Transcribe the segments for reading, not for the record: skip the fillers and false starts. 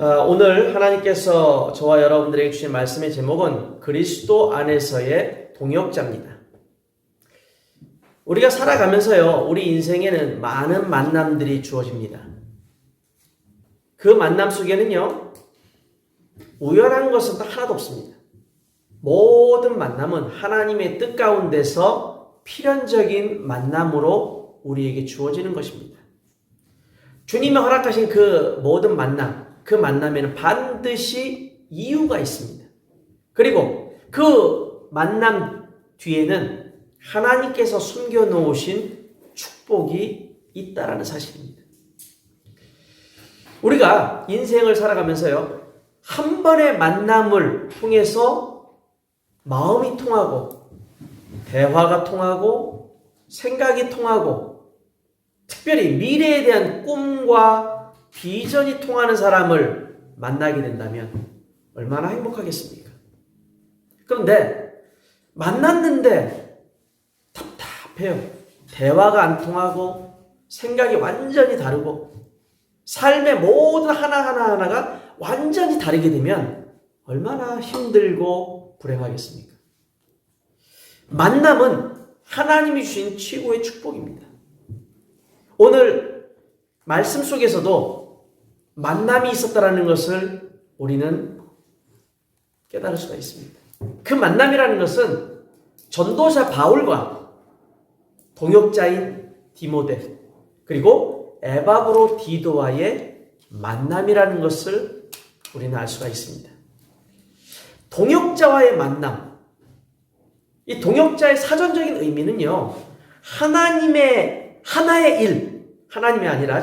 오늘 하나님께서 저와 여러분들에게 주신 말씀의 제목은 그리스도 안에서의 동역자입니다. 우리가 살아가면서요, 우리 인생에는 많은 만남들이 주어집니다. 그 만남 속에는요, 우연한 것은 하나도 없습니다. 모든 만남은 하나님의 뜻 가운데서 필연적인 만남으로 우리에게 주어지는 것입니다. 주님이 허락하신 그 모든 만남, 그 만남에는 반드시 이유가 있습니다. 그리고 그 만남 뒤에는 하나님께서 숨겨놓으신 축복이 있다라는 사실입니다. 우리가 인생을 살아가면서요, 한 번의 만남을 통해서 마음이 통하고, 대화가 통하고, 생각이 통하고, 특별히 미래에 대한 꿈과 비전이 통하는 사람을 만나게 된다면 얼마나 행복하겠습니까? 그런데 만났는데 답답해요. 대화가 안 통하고 생각이 완전히 다르고 삶의 모든 하나하나가 완전히 다르게 되면 얼마나 힘들고 불행하겠습니까? 만남은 하나님이 주신 최고의 축복입니다. 오늘 말씀 속에서도 만남이 있었다라는 것을 우리는 깨달을 수가 있습니다. 그 만남이라는 것은 전도자 바울과 동역자인 디모데 그리고 에바브로 디도와의 만남이라는 것을 우리는 알 수가 있습니다. 동역자와의 만남, 이 동역자의 사전적인 의미는요, 하나님의 하나의 일, 하나님이 아니라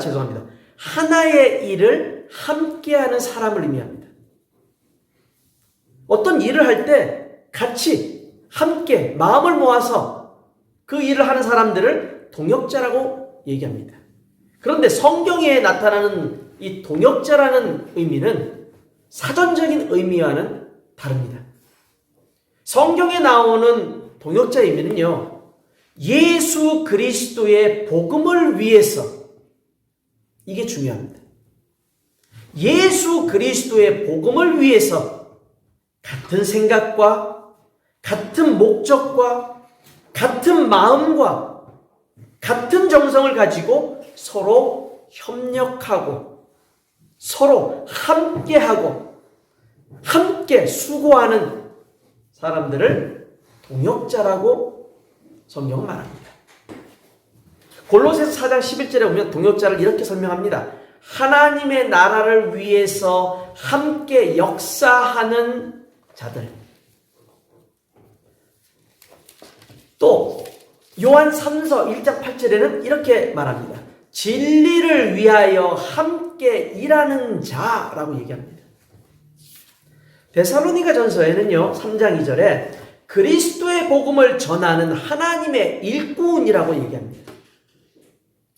하나의 일을 함께하는 사람을 의미합니다. 어떤 일을 할 때 같이 함께 마음을 모아서 그 일을 하는 사람들을 동역자라고 얘기합니다. 그런데 성경에 나타나는 이 동역자라는 의미는 사전적인 의미와는 다릅니다. 성경에 나오는 동역자의 의미는요, 예수 그리스도의 복음을 위해서, 이게 중요합니다. 예수 그리스도의 복음을 위해서 같은 생각과 같은 목적과 같은 마음과 같은 정성을 가지고 서로 협력하고 서로 함께하고 함께 수고하는 사람들을 동역자라고 성경은 말합니다. 골로새서 4장 11절에 보면 동역자를 이렇게 설명합니다. 하나님의 나라를 위해서 함께 역사하는 자들. 또 요한 3서 1장 8절에는 이렇게 말합니다. 진리를 위하여 함께 일하는 자라고 얘기합니다. 데살로니가 전서에는요, 3장 2절에 그리스도의 복음을 전하는 하나님의 일꾼이라고 얘기합니다.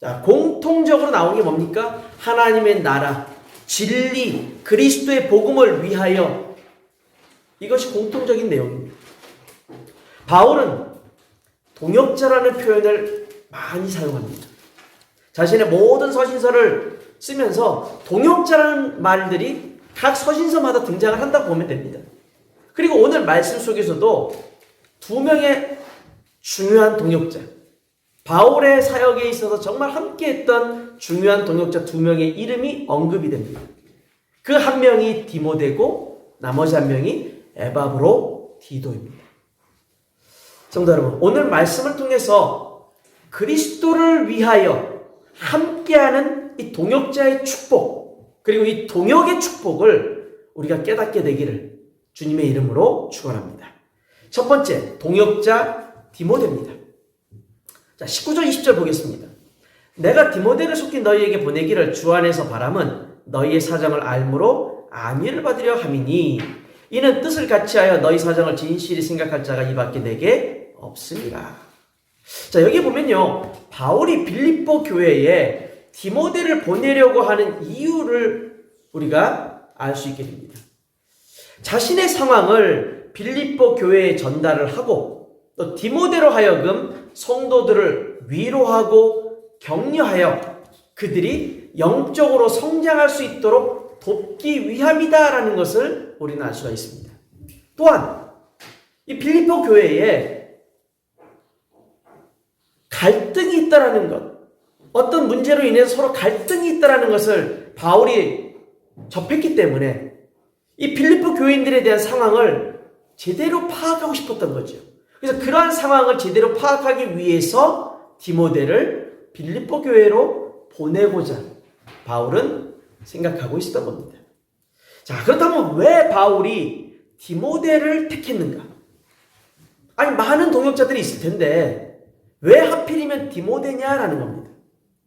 자, 공통적으로 나온 게 뭡니까? 하나님의 나라, 진리, 그리스도의 복음을 위하여. 이것이 공통적인 내용입니다. 바울은 동역자라는 표현을 많이 사용합니다. 자신의 모든 서신서를 쓰면서 동역자라는 말들이 각 서신서마다 등장을 한다고 보면 됩니다. 그리고 오늘 말씀 속에서도 두 명의 중요한 동역자, 바울의 사역에 있어서 정말 함께했던 중요한 동역자 두 명의 이름이 언급이 됩니다. 그 한 명이 디모데고 나머지 한 명이 에바브로 디도입니다. 성도 여러분, 오늘 말씀을 통해서 그리스도를 위하여 함께하는 이 동역자의 축복, 그리고 이 동역의 축복을 우리가 깨닫게 되기를 주님의 이름으로 축원합니다. 첫 번째, 동역자 디모데입니다. 자, 19절 20절 보겠습니다. 내가 디모데를 속히 너희에게 보내기를 주 안에서 바람은 너희의 사정을 알므로 안위를 받으려 함이니 이는 뜻을 같이하여 너희 사정을 진실히 생각할 자가 이밖에 내게 없으니라. 자, 여기 보면요, 바울이 빌립보 교회에 디모데를 보내려고 하는 이유를 우리가 알 수 있게 됩니다. 자신의 상황을 빌립보 교회에 전달을 하고 또 디모데로 하여금 성도들을 위로하고 격려하여 그들이 영적으로 성장할 수 있도록 돕기 위함이다라는 것을 우리는 알 수가 있습니다. 또한 이 빌립보 교회에 갈등이 있다라는 것, 어떤 문제로 인해서 서로 갈등이 있다라는 것을 바울이 접했기 때문에 이 빌립보 교인들에 대한 상황을 제대로 파악하고 싶었던 거죠. 그래서 그러한 상황을 제대로 파악하기 위해서 디모데를 빌립보 교회로 보내고자 바울은 생각하고 있었던 겁니다. 자, 그렇다면 왜 바울이 디모데를 택했는가? 아니, 많은 동역자들이 있을 텐데 왜 하필이면 디모데냐라는 겁니다.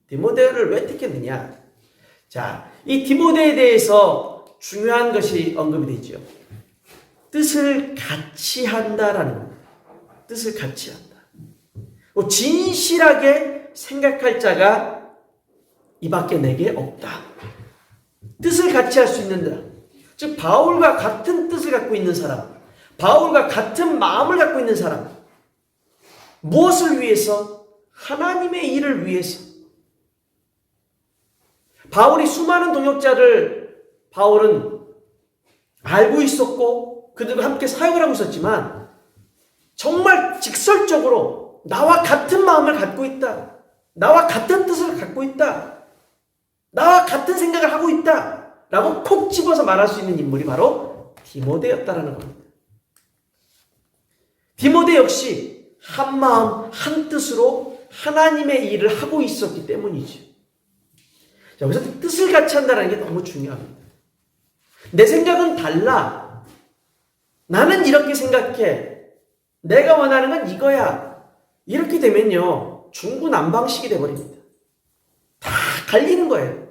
디모데를 왜 택했느냐? 자, 이 디모데에 대해서 중요한 것이 언급이 되죠. 뜻을 같이 한다라는 겁니다. 뜻을 같이 한다. 진실하게 생각할 자가 이밖에 내게 없다. 뜻을 같이 할 수 있는 자, 즉 바울과 같은 뜻을 갖고 있는 사람, 바울과 같은 마음을 갖고 있는 사람, 무엇을 위해서? 하나님의 일을 위해서. 바울이 수많은 동역자를 바울은 알고 있었고 그들과 함께 사역을 하고 있었지만 정말 직설적으로 나와 같은 마음을 갖고 있다, 나와 같은 뜻을 갖고 있다, 나와 같은 생각을 하고 있다 라고 콕 집어서 말할 수 있는 인물이 바로 디모데였다라는 겁니다. 디모데 역시 한 마음 한 뜻으로 하나님의 일을 하고 있었기 때문이죠. 자, 그래서 뜻을 같이 한다는 게 너무 중요합니다. 내 생각은 달라. 나는 이렇게 생각해. 내가 원하는 건 이거야. 이렇게 되면요, 중구난방식이 돼버립니다. 다 갈리는 거예요.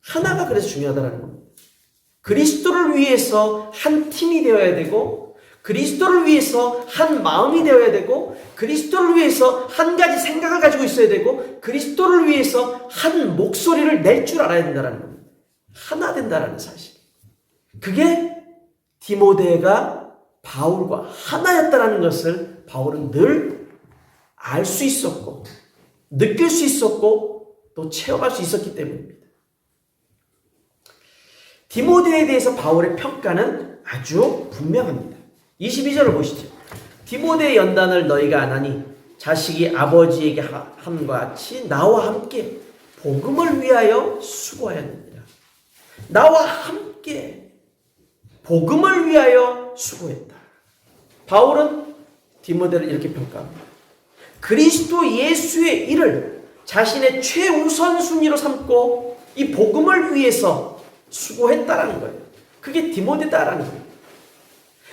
하나가 그래서 중요하다는 겁니다. 그리스도를 위해서 한 팀이 되어야 되고, 그리스도를 위해서 한 마음이 되어야 되고, 그리스도를 위해서 한 가지 생각을 가지고 있어야 되고, 그리스도를 위해서 한 목소리를 낼 줄 알아야 된다는 겁니다. 하나 된다는 사실. 그게 디모데가 바울과 하나였다는 것을 바울은 늘 알 수 있었고, 느낄 수 있었고, 또 체험할 수 있었기 때문입니다. 디모데에 대해서 바울의 평가는 아주 분명합니다. 22절을 보시죠. 디모데의 연단을 너희가 안 하니 자식이 아버지에게 함과 같이 나와 함께 복음을 위하여 수고하였느니라. 나와 함께 복음을 위하여 수고했다. 바울은 디모데를 이렇게 평가합니다. 그리스도 예수의 일을 자신의 최우선 순위로 삼고 이 복음을 위해서 수고했다라는 거예요. 그게 디모데다라는 거예요.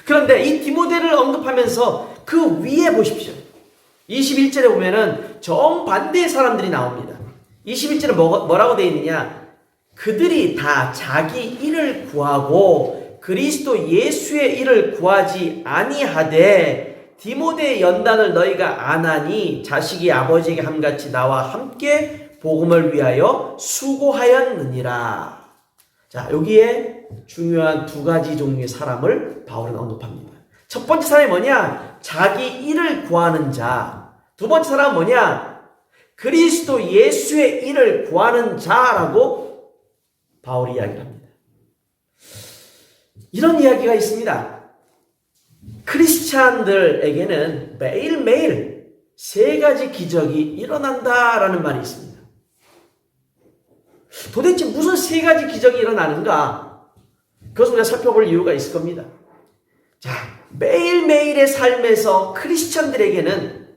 그런데 이 디모데를 언급하면서 그 위에 보십시오. 21절에 보면은 정반대의 사람들이 나옵니다. 21절에 뭐라고 되어 있느냐? 그들이 다 자기 일을 구하고 그리스도 예수의 일을 구하지 아니하되 디모데의 연단을 너희가 안 하니 자식이 아버지에게 함같이 나와 함께 복음을 위하여 수고하였느니라. 자, 여기에 중요한 두 가지 종류의 사람을 바울은 언급합니다. 첫 번째 사람이 뭐냐? 자기 일을 구하는 자. 두 번째 사람은 뭐냐? 그리스도 예수의 일을 구하는 자라고 바울이 이야기를 합니다. 이런 이야기가 있습니다. 크리스찬들에게는 매일매일 세 가지 기적이 일어난다라는 말이 있습니다. 도대체 무슨 세 가지 기적이 일어나는가? 그것을 우리가 살펴볼 이유가 있을 겁니다. 자, 매일매일의 삶에서 크리스찬들에게는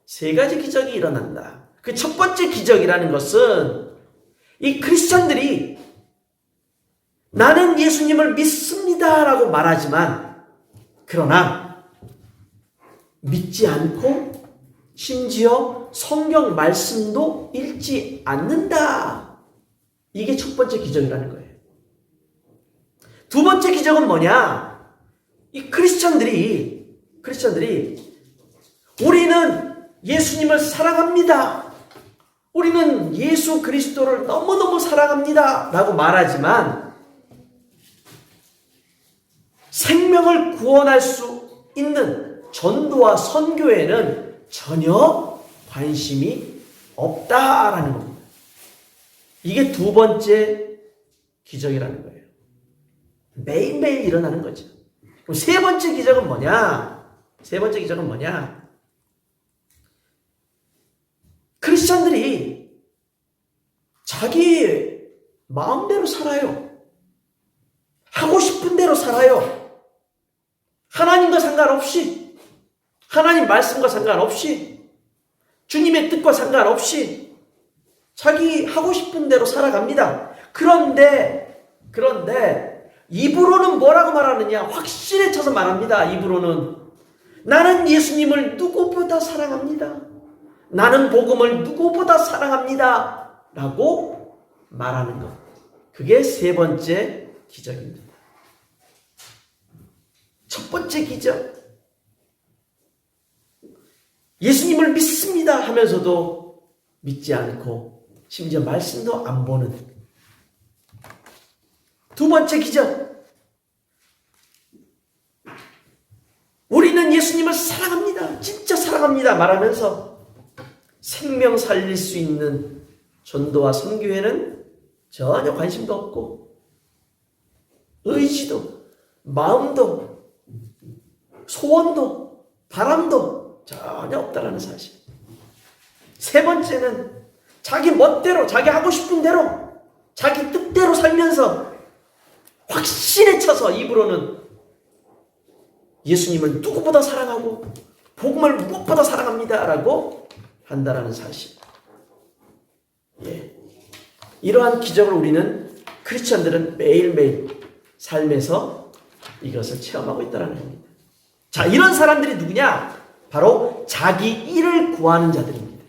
세 가지 기적이 일어난다. 그 첫 번째 기적이라는 것은 이 크리스찬들이 나는 예수님을 믿습니다라고 말하지만 그러나 믿지 않고 심지어 성경 말씀도 읽지 않는다. 이게 첫 번째 기적이라는 거예요. 두 번째 기적은 뭐냐? 이 크리스찬들이 우리는 예수님을 사랑합니다. 우리는 예수 그리스도를 너무너무 사랑합니다. 라고 말하지만 생명을 구원할 수 있는 전도와 선교에는 전혀 관심이 없다라는 겁니다. 이게 두 번째 기적이라는 거예요. 매일매일 일어나는 거죠. 그럼 세 번째 기적은 뭐냐? 세 번째 기적은 뭐냐? 크리스천들이 자기 마음대로 살아요. 하고 싶은 대로 살아요. 하나님과 상관없이, 하나님 말씀과 상관없이, 주님의 뜻과 상관없이 자기 하고 싶은 대로 살아갑니다. 그런데 입으로는 뭐라고 말하느냐? 확실히 쳐서 말합니다. 입으로는 나는 예수님을 누구보다 사랑합니다. 나는 복음을 누구보다 사랑합니다. 라고 말하는 것. 그게 세 번째 기적입니다. 첫 번째 기적. 예수님을 믿습니다 하면서도 믿지 않고 심지어 말씀도 안 보는 두 번째 기적. 우리는 예수님을 사랑합니다. 진짜 사랑합니다 말하면서 생명 살릴 수 있는 전도와 선교회는 전혀 관심도 없고 의지도 마음도 소원도 바람도 전혀 없다라는 사실. 세 번째는 자기 멋대로 자기 하고 싶은 대로 자기 뜻대로 살면서 확신에 쳐서 입으로는 예수님을 누구보다 사랑하고 복음을 무엇보다 사랑합니다 라고 한다라는 사실. 예. 이러한 기적을 우리는 크리스천들은 매일매일 삶에서 이것을 체험하고 있다는 겁니다. 자, 이런 사람들이 누구냐? 바로 자기 일을 구하는 자들입니다.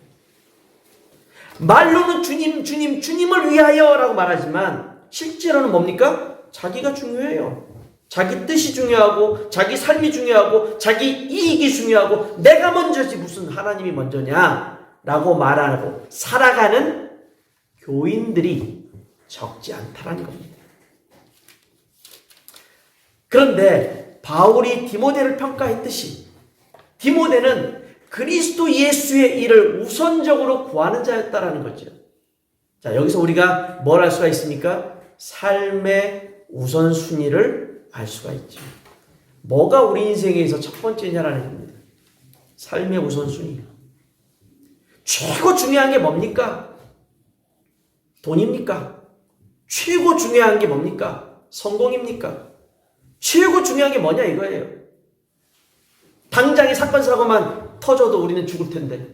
말로는 주님, 주님, 주님을 위하여 라고 말하지만 실제로는 뭡니까? 자기가 중요해요. 자기 뜻이 중요하고 자기 삶이 중요하고 자기 이익이 중요하고 내가 먼저지 무슨 하나님이 먼저냐 라고 말하고 살아가는 교인들이 적지 않다라는 겁니다. 그런데 바울이 디모데를 평가했듯이 디모데는 그리스도 예수의 일을 우선적으로 구하는 자였다라는 거죠. 자, 여기서 우리가 뭘 알 수가 있습니까? 삶의 우선순위를 알 수가 있죠. 뭐가 우리 인생에서 첫 번째냐라는 겁니다. 삶의 우선순위. 최고 중요한 게 뭡니까? 돈입니까? 최고 중요한 게 뭡니까? 성공입니까? 최고 중요한 게 뭐냐 이거예요. 당장의 사건 사고만 터져도 우리는 죽을 텐데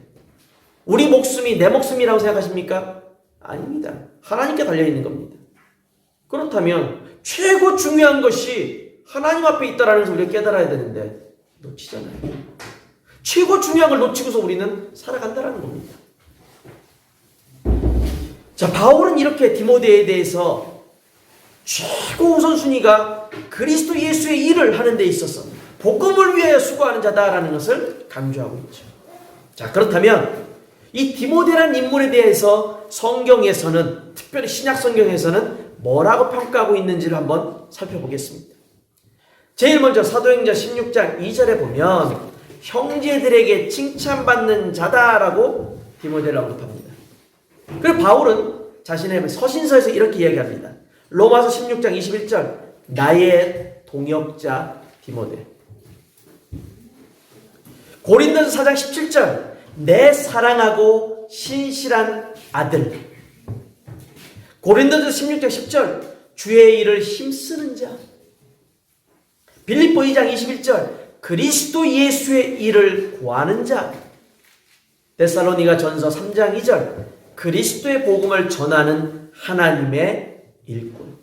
우리 목숨이 내 목숨이라고 생각하십니까? 아닙니다. 하나님께 달려있는 겁니다. 그렇다면 최고 중요한 것이 하나님 앞에 있다라는 것을 우리가 깨달아야 되는데 놓치잖아요. 최고 중요한 걸 놓치고서 우리는 살아간다라는 겁니다. 자, 바울은 이렇게 디모데에 대해서 최고 우선순위가 그리스도 예수의 일을 하는 데 있어서 복음을 위하여 수고하는 자다라는 것을 강조하고 있죠. 자, 그렇다면 이 디모데라는 인물에 대해서 성경에서는 특별히 신약 성경에서는 뭐라고 평가하고 있는지를 한번 살펴보겠습니다. 제일 먼저 사도행전 16장 2절에 보면 형제들에게 칭찬받는 자다라고 디모데를 언급합니다. 그리고 바울은 자신의 서신서에서 이렇게 이야기합니다. 로마서 16장 21절 나의 동역자 디모데. 고린도서 4장 17절 내 사랑하고 신실한 아들. 고린도서 16장 10절 주의 일을 힘쓰는 자. 빌립보 2장 21절 그리스도 예수의 일을 구하는 자. 데살로니가 전서 3장 2절 그리스도의 복음을 전하는 하나님의 일꾼.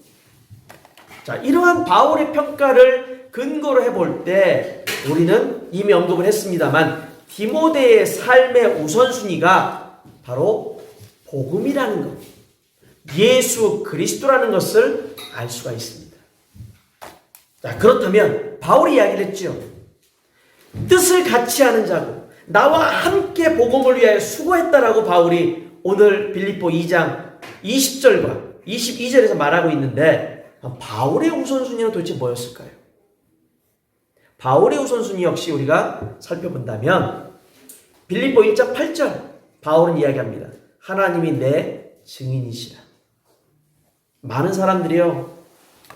자, 이러한 바울의 평가를 근거로 해볼 때 우리는 이미 언급을 했습니다만 디모데의 삶의 우선순위가 바로 복음이라는 것, 예수 그리스도라는 것을 알 수가 있습니다. 자, 그렇다면 바울이 이야기를 했죠. 뜻을 같이 하는 자고 나와 함께 복음을 위하여 수고했다라고 바울이 오늘 빌립보 2장 20절과 22절에서 말하고 있는데 바울의 우선순위는 도대체 뭐였을까요? 바울의 우선순위 역시 우리가 살펴본다면 빌립보 1장 8절 바울은 이야기합니다. 하나님이 내 증인이시라. 많은 사람들이요,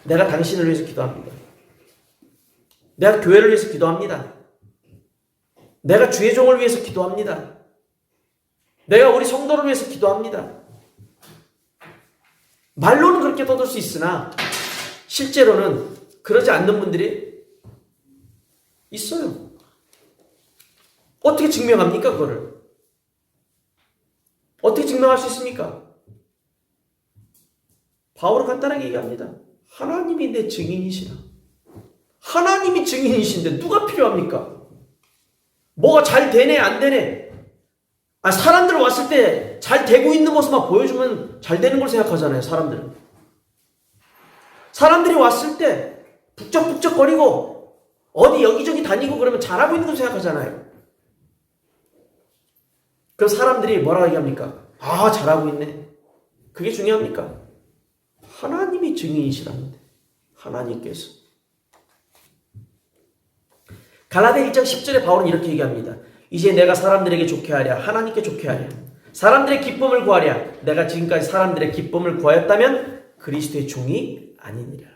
내가 당신을 위해서 기도합니다. 내가 교회를 위해서 기도합니다. 내가 주의 종을 위해서 기도합니다. 내가 우리 성도를 위해서 기도합니다. 말로는 그렇게 떠들 수 있으나 실제로는 그러지 않는 분들이 있어요. 어떻게 증명합니까, 그거를? 어떻게 증명할 수 있습니까? 바울은 간단하게 얘기합니다. 하나님이 내 증인이시라. 하나님이 증인이신데 누가 필요합니까? 뭐가 잘 되네, 안 되네. 사람들 왔을 때 잘 되고 있는 모습만 보여주면 잘 되는 걸 생각하잖아요, 사람들은. 사람들이 왔을 때 북적북적거리고 어디 여기저기 다니고 그러면 잘하고 있는 걸 생각하잖아요. 그럼 사람들이 뭐라고 얘기합니까? 잘하고 있네. 그게 중요합니까? 하나님이 증인이시라는데, 하나님께서. 갈라디아 1장 10절에 바울은 이렇게 얘기합니다. 이제 내가 사람들에게 좋게 하랴, 하나님께 좋게 하랴, 사람들의 기쁨을 구하랴, 내가 지금까지 사람들의 기쁨을 구하였다면 그리스도의 종이 아니니라.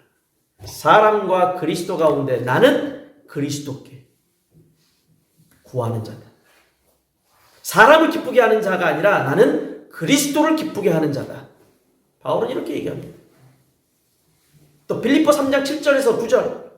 사람과 그리스도 가운데 나는 그리스도께 구하는 자다. 사람을 기쁘게 하는 자가 아니라 나는 그리스도를 기쁘게 하는 자다. 바울은 이렇게 얘기합니다. 또 빌립보 3장 7절에서 9절,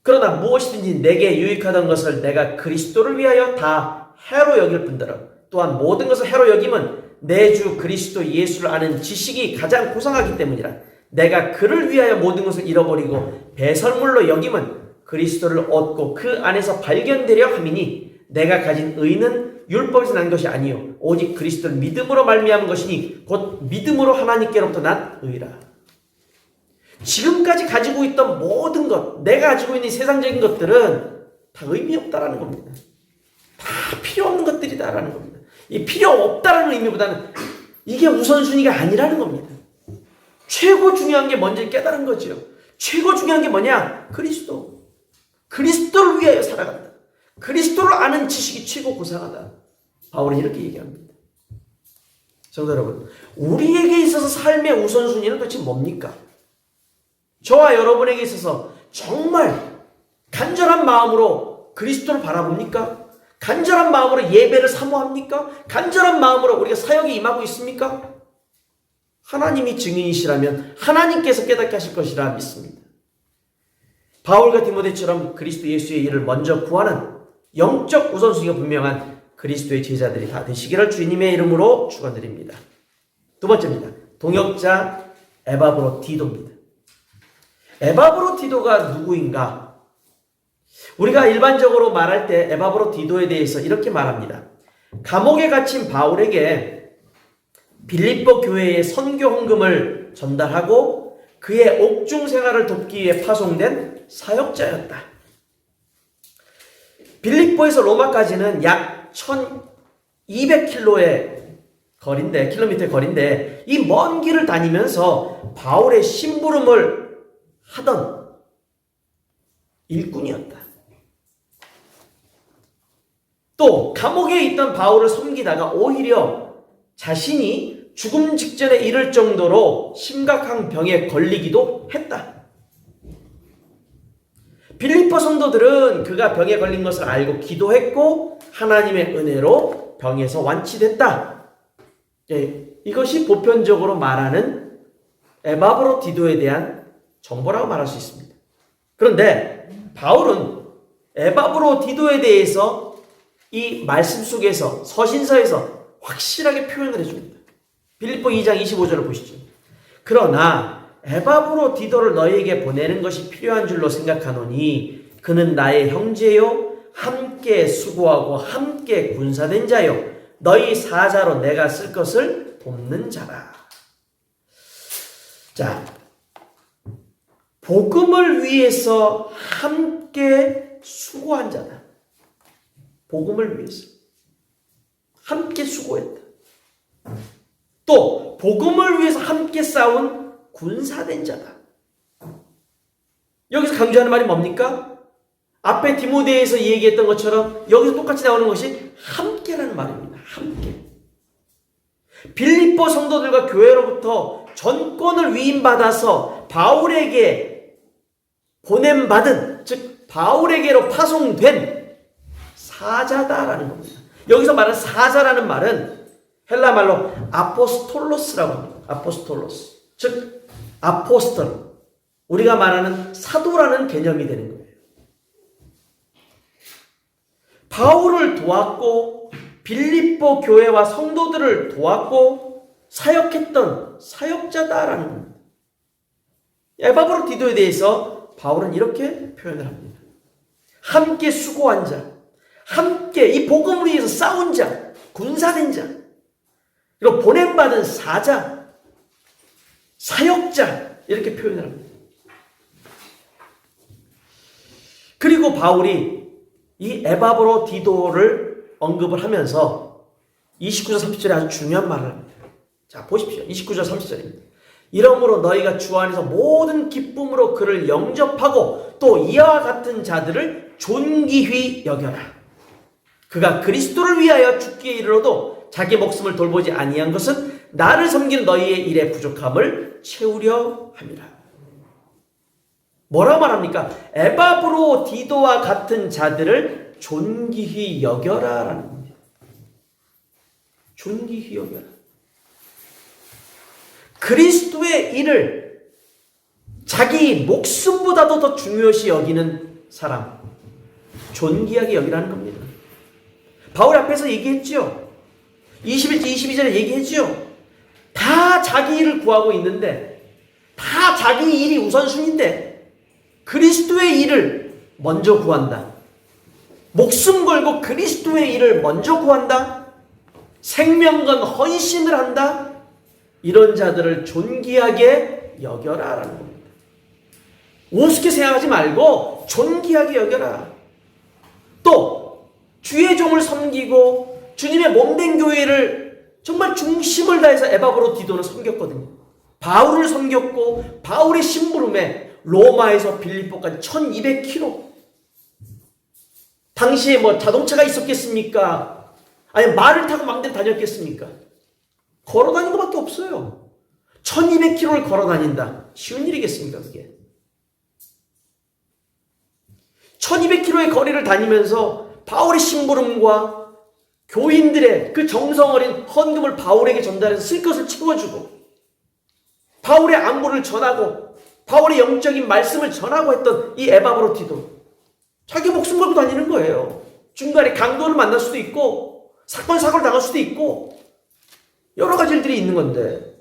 그러나 무엇이든지 내게 유익하던 것을 내가 그리스도를 위하여 다 해로 여길 뿐더러 또한 모든 것을 해로 여김은 내 주 그리스도 예수를 아는 지식이 가장 고상하기 때문이라. 내가 그를 위하여 모든 것을 잃어버리고 배설물로 여김은 그리스도를 얻고 그 안에서 발견되려 함이니 내가 가진 의는 율법에서 난 것이 아니요 오직 그리스도를 믿음으로 말미암은 것이니 곧 믿음으로 하나님께로부터 난 의라. 지금까지 가지고 있던 모든 것, 내가 가지고 있는 세상적인 것들은 다 의미 없다라는 겁니다. 다 필요 없는 것들이다라는 겁니다. 이 필요 없다라는 의미보다는 이게 우선순위가 아니라는 겁니다. 최고 중요한 게 뭔지 깨달은 거죠. 최고 중요한 게 뭐냐? 그리스도. 그리스도를 위하여 살아간다. 그리스도를 아는 지식이 최고 고상하다. 바울은 이렇게 얘기합니다. 성도 여러분, 우리에게 있어서 삶의 우선순위는 도대체 뭡니까? 저와 여러분에게 있어서 정말 간절한 마음으로 그리스도를 바라봅니까? 간절한 마음으로 예배를 사모합니까? 간절한 마음으로 우리가 사역에 임하고 있습니까? 하나님이 증인이시라면 하나님께서 깨닫게 하실 것이라 믿습니다. 바울과 디모데처럼 그리스도 예수의 일을 먼저 구하는 영적 우선순위가 분명한 그리스도의 제자들이 다 되시기를 주님의 이름으로 축원드립니다. 두 번째입니다. 동역자 에바브로디도입니다. 에바브로디도가 누구인가? 우리가 일반적으로 말할 때 에바브로디도에 대해서 이렇게 말합니다. 감옥에 갇힌 바울에게 빌립보 교회의 선교 헌금을 전달하고 그의 옥중 생활을 돕기 위해 파송된 사역자였다. 빌립보에서 로마까지는 약 1200km의 거리인데 이 먼 길을 다니면서 바울의 심부름을 하던 일꾼이었다. 또 감옥에 있던 바울을 섬기다가 오히려 자신이 죽음 직전에 이를 정도로 심각한 병에 걸리기도 했다. 빌립보 성도들은 그가 병에 걸린 것을 알고 기도했고 하나님의 은혜로 병에서 완치됐다. 이것이 보편적으로 말하는 에바브로디도에 대한 정보라고 말할 수 있습니다. 그런데 바울은 에바브로디도에 대해서 이 말씀 속에서 서신서에서 확실하게 표현을 해줍니다. 빌립보 2장 25절을 보시죠. 그러나 에바브로디도를 너희에게 보내는 것이 필요한 줄로 생각하노니 그는 나의 형제요 함께 수고하고 함께 군사된 자요 너희 사자로 내가 쓸 것을 돕는 자라. 자, 복음을 위해서 함께 수고한 자다. 복음을 위해서 함께 수고했다. 또 복음을 위해서 함께 싸운 군사된 자다. 여기서 강조하는 말이 뭡니까? 앞에 디모데에서 얘기했던 것처럼 여기서 똑같이 나오는 것이 함께라는 말입니다. 함께. 빌립보 성도들과 교회로부터 전권을 위임받아서 바울에게 보냄받은, 즉 바울에게로 파송된 사자다라는 겁니다. 여기서 말하는 사자라는 말은 헬라 말로 아포스톨로스라고 합니다. 아포스톨로스, 즉 아포스톨, 우리가 말하는 사도라는 개념이 되는 거예요. 바울을 도왔고 빌립보 교회와 성도들을 도왔고 사역했던 사역자다라는 겁니다. 에바브로디도에 대해서 바울은 이렇게 표현을 합니다. 함께 수고한 자, 함께 이 복음을 위해서 싸운 자, 군사된 자, 그리고 보냄받은 사자, 사역자, 이렇게 표현을 합니다. 그리고 바울이 이 에바브로디도를 언급을 하면서 29절 30절에 아주 중요한 말을 합니다. 자, 보십시오. 29절 30절입니다. 이러므로 너희가 주 안에서 모든 기쁨으로 그를 영접하고 또 이와 같은 자들을 존귀히 여겨라. 그가 그리스도를 위하여 죽기에 이르러도 자기 목숨을 돌보지 아니한 것은 나를 섬기는 너희의 일의 부족함을 채우려 함이라. 뭐라고 말합니까? 에바브로디도와 같은 자들을 존귀히 여겨라 라는 겁니다. 존귀히 여겨라. 그리스도의 일을 자기 목숨보다도 더 중요시 여기는 사람, 존귀하게 여기라는 겁니다. 바울 앞에서 얘기했죠. 21절 22절에 얘기했죠. 다 자기 일을 구하고 있는데, 다 자기 일이 우선순위인데 그리스도의 일을 먼저 구한다. 목숨 걸고 그리스도의 일을 먼저 구한다. 생명 건 헌신을 한다. 이런 자들을 존귀하게 여겨라라는 겁니다. 우습게 생각하지 말고 존귀하게 여겨라. 또 주의 종을 섬기고 주님의 몸된 교회를 정말 중심을 다해서 에바브로디도는 섬겼거든요. 바울을 섬겼고 바울의 심부름에 로마에서 빌립보까지 1200km. 당시에 뭐 자동차가 있었겠습니까? 아니 말을 타고 맘대로 다녔겠습니까? 걸어 다닌 것밖에 없어요. 1200km를 걸어 다닌다. 쉬운 일이겠습니까, 그게? 1200km의 거리를 다니면서 바울의 심부름과 교인들의 그 정성 어린 헌금을 바울에게 전달해서 쓸 것을 채워주고 바울의 안부를 전하고 바울의 영적인 말씀을 전하고 했던 이 에바브로디도 자기 목숨 걸고 다니는 거예요. 중간에 강도를 만날 수도 있고 사건 사고를 당할 수도 있고 여러 가지 일들이 있는 건데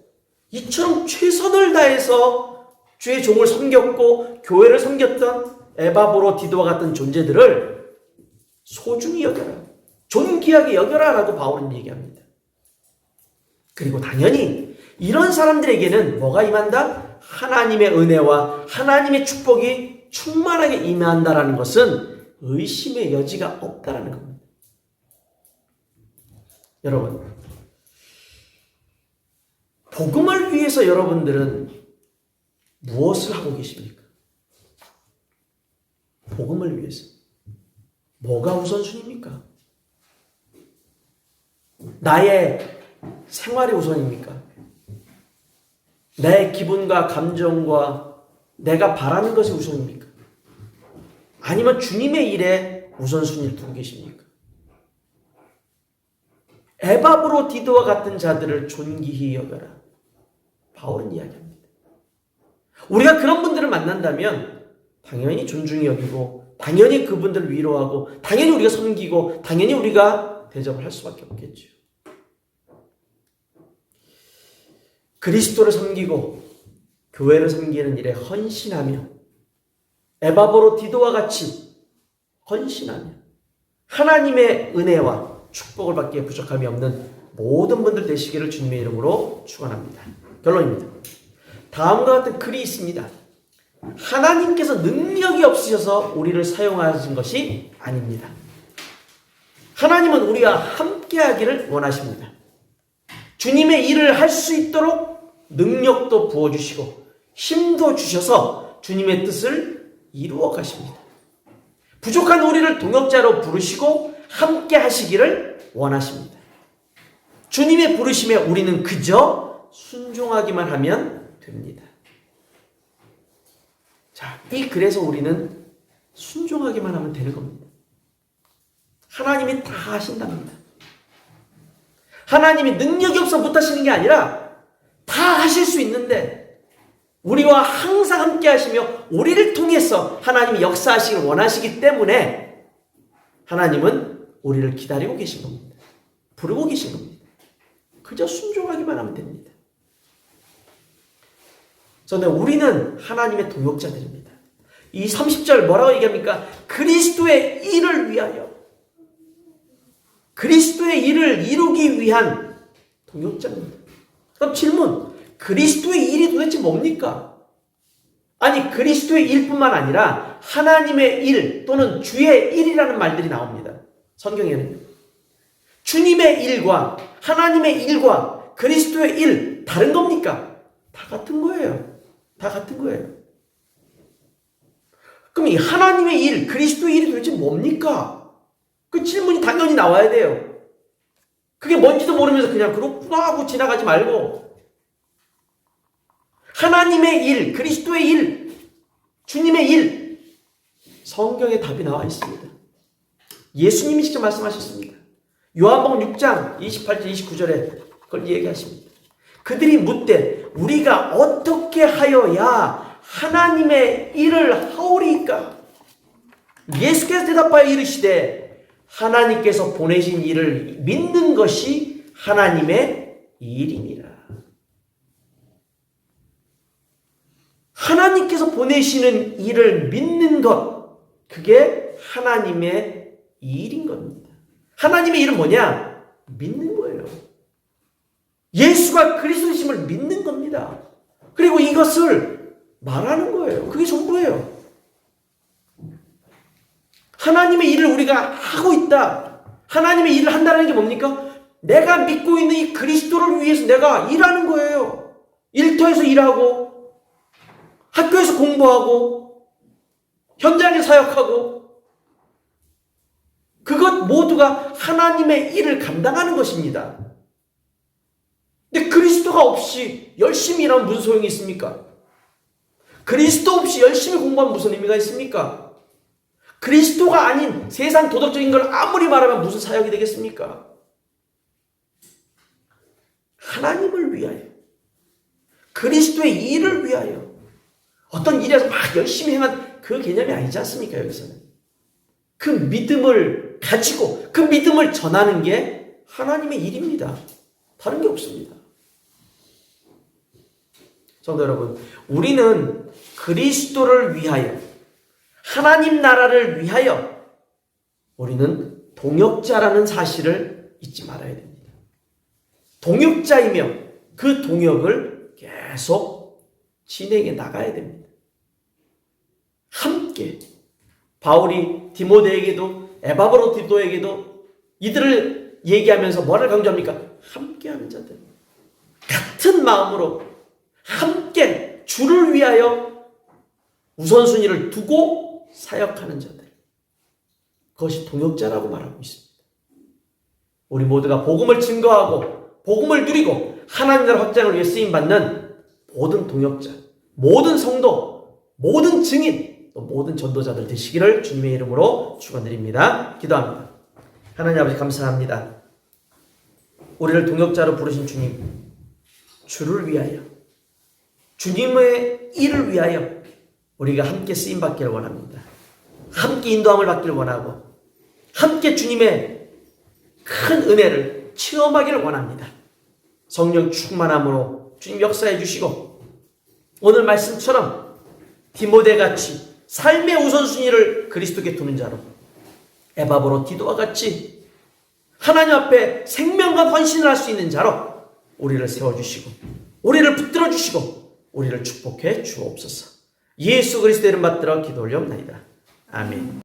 이처럼 최선을 다해서 주의 종을 섬겼고 교회를 섬겼던 에바브로디도와 같은 존재들을 소중히 여겨라, 존귀하게 여겨라 라고 바울은 얘기합니다. 그리고 당연히 이런 사람들에게는 뭐가 임한다? 하나님의 은혜와 하나님의 축복이 충만하게 임한다라는 것은 의심의 여지가 없다라는 겁니다. 여러분, 복음을 위해서 여러분들은 무엇을 하고 계십니까? 복음을 위해서 뭐가 우선순위입니까? 나의 생활이 우선입니까? 내 기분과 감정과 내가 바라는 것이 우선입니까? 아니면 주님의 일에 우선순위를 두고 계십니까? 에바브로디도와 같은 자들을 존귀히 여겨라. 바울은 이야기합니다. 우리가 그런 분들을 만난다면 당연히 존중히 여기고 당연히 그분들을 위로하고 당연히 우리가 섬기고 당연히 우리가 대접을 할 수밖에 없겠죠. 그리스도를 섬기고 교회를 섬기는 일에 헌신하며 에바브로디도와 같이 헌신하며 하나님의 은혜와 축복을 받기에 부족함이 없는 모든 분들 되시기를 주님의 이름으로 축원합니다. 결론입니다. 다음과 같은 글이 있습니다. 하나님께서 능력이 없으셔서 우리를 사용하신 것이 아닙니다. 하나님은 우리와 함께하기를 원하십니다. 주님의 일을 할 수 있도록 능력도 부어주시고 힘도 주셔서 주님의 뜻을 이루어 가십니다. 부족한 우리를 동역자로 부르시고 함께 하시기를 원하십니다. 주님의 부르심에 우리는 그저 순종하기만 하면 됩니다. 자, 그래서 우리는 순종하기만 하면 되는 겁니다. 하나님이 다 하신답니다. 하나님이 능력이 없어 못하시는 게 아니라 다 하실 수 있는데 우리와 항상 함께 하시며 우리를 통해서 하나님이 역사하시길 원하시기 때문에 하나님은 우리를 기다리고 계신 겁니다. 부르고 계신 겁니다. 그저 순종하기만 하면 됩니다. 저는 우리는 하나님의 동역자들입니다. 이 30절 뭐라고 얘기합니까? 그리스도의 일을 위하여, 그리스도의 일을 이루기 위한 동역자입니다. 그럼 질문, 그리스도의 일이 도대체 뭡니까? 아니, 그리스도의 일뿐만 아니라 하나님의 일 또는 주의 일이라는 말들이 나옵니다. 성경에는 주님의 일과 하나님의 일과 그리스도의 일 다른 겁니까? 다 같은 거예요. 다 같은 거예요. 그럼 이 하나님의 일, 그리스도의 일이 도대체 뭡니까? 그 질문이 당연히 나와야 돼요. 그게 뭔지도 모르면서 그냥 그렇구나 하고 지나가지 말고 하나님의 일, 그리스도의 일, 주님의 일, 성경에 답이 나와 있습니다. 예수님이 직접 말씀하셨습니다. 요한복음 6장 28절 29절에 그걸 얘기하십니다. 그들이 묻되 우리가 어떻게 하여야 하나님의 일을 하오리까? 예수께서 대답하여 이르시되 하나님께서 보내신 일을 믿는 것이 하나님의 일이니라. 하나님께서 보내시는 일을 믿는 것, 그게 하나님의 일인 겁니다. 하나님의 일은 뭐냐? 믿는 거예요. 예수가 그리스도이심을 믿는 겁니다. 그리고 이것을 말하는 거예요. 그게 전부예요. 하나님의 일을 우리가 하고 있다. 하나님의 일을 한다는 게 뭡니까? 내가 믿고 있는 이 그리스도를 위해서 내가 일하는 거예요. 일터에서 일하고, 학교에서 공부하고, 현장에서 사역하고, 그것 모두가 하나님의 일을 감당하는 것입니다. 근데 그리스도가 없이 열심히 일하면 무슨 소용이 있습니까? 그리스도 없이 열심히 공부하면 무슨 의미가 있습니까? 그리스도가 아닌 세상 도덕적인 걸 아무리 말하면 무슨 사역이 되겠습니까? 하나님을 위하여, 그리스도의 일을 위하여, 어떤 일에서 막 열심히 행한 그 개념이 아니지 않습니까? 여기서는 그 믿음을 가지고 그 믿음을 전하는 게 하나님의 일입니다. 다른 게 없습니다. 성도 여러분, 우리는 그리스도를 위하여, 하나님 나라를 위하여 우리는 동역자라는 사실을 잊지 말아야 됩니다. 동역자이며 그 동역을 계속 진행해 나가야 됩니다. 함께 바울이 디모데에게도 에바브로디도에게도 이들을 얘기하면서 뭐를 강조합니까? 함께하는 자들, 같은 마음으로 함께 주를 위하여 우선순위를 두고 사역하는 자들, 그것이 동역자라고 말하고 있습니다. 우리 모두가 복음을 증거하고 복음을 누리고 하나님 나라 확장을 위해 쓰임받는 모든 동역자, 모든 성도, 모든 증인, 또 모든 전도자들 되시기를 주님의 이름으로 축원드립니다. 기도합니다. 하나님 아버지 감사합니다. 우리를 동역자로 부르신 주님, 주를 위하여, 주님의 일을 위하여 우리가 함께 쓰임받기를 원합니다. 함께 인도함을 받기를 원하고 함께 주님의 큰 은혜를 체험하기를 원합니다. 성령 충만함으로 주님 역사해 주시고 오늘 말씀처럼 디모데같이 삶의 우선순위를 그리스도께 두는 자로, 에바브로디도와 같이 하나님 앞에 생명과 헌신을 할 수 있는 자로 우리를 세워주시고 우리를 붙들어 주시고 우리를 축복해 주옵소서. 예수 그리스도의 이름 받들어 기도 올려옵나이다. 아멘.